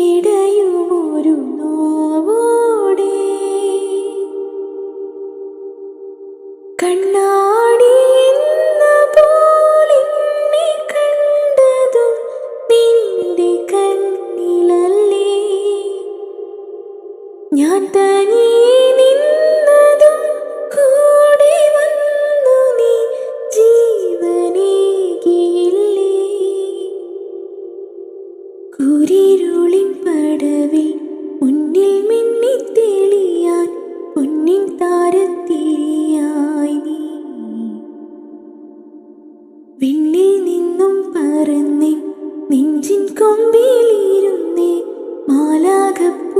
പിടയുമൊരു നോവോടെ കണ്ണാടി എന്ന പോലെന്നെ കണ്ടതും നിന്റെ കണ്ണിലല്ലേ ഞാൻ തനിയെ നിന്നതും കൂടെ വന്നു നീ ജീവനേകിയില്ലേ കുരിരുളിൻ പടവിൽ മുന്നിൽ മിന്നിത്തെളിയാൻ പൊന്നിൻ താരത്തിരിയായി നീ വിണ്ണിൽ നിന്നും പറന്നേ നെഞ്ചിൻ കൊമ്പിലിരുന്നേ മാലാഖപ്പൂവിതളേ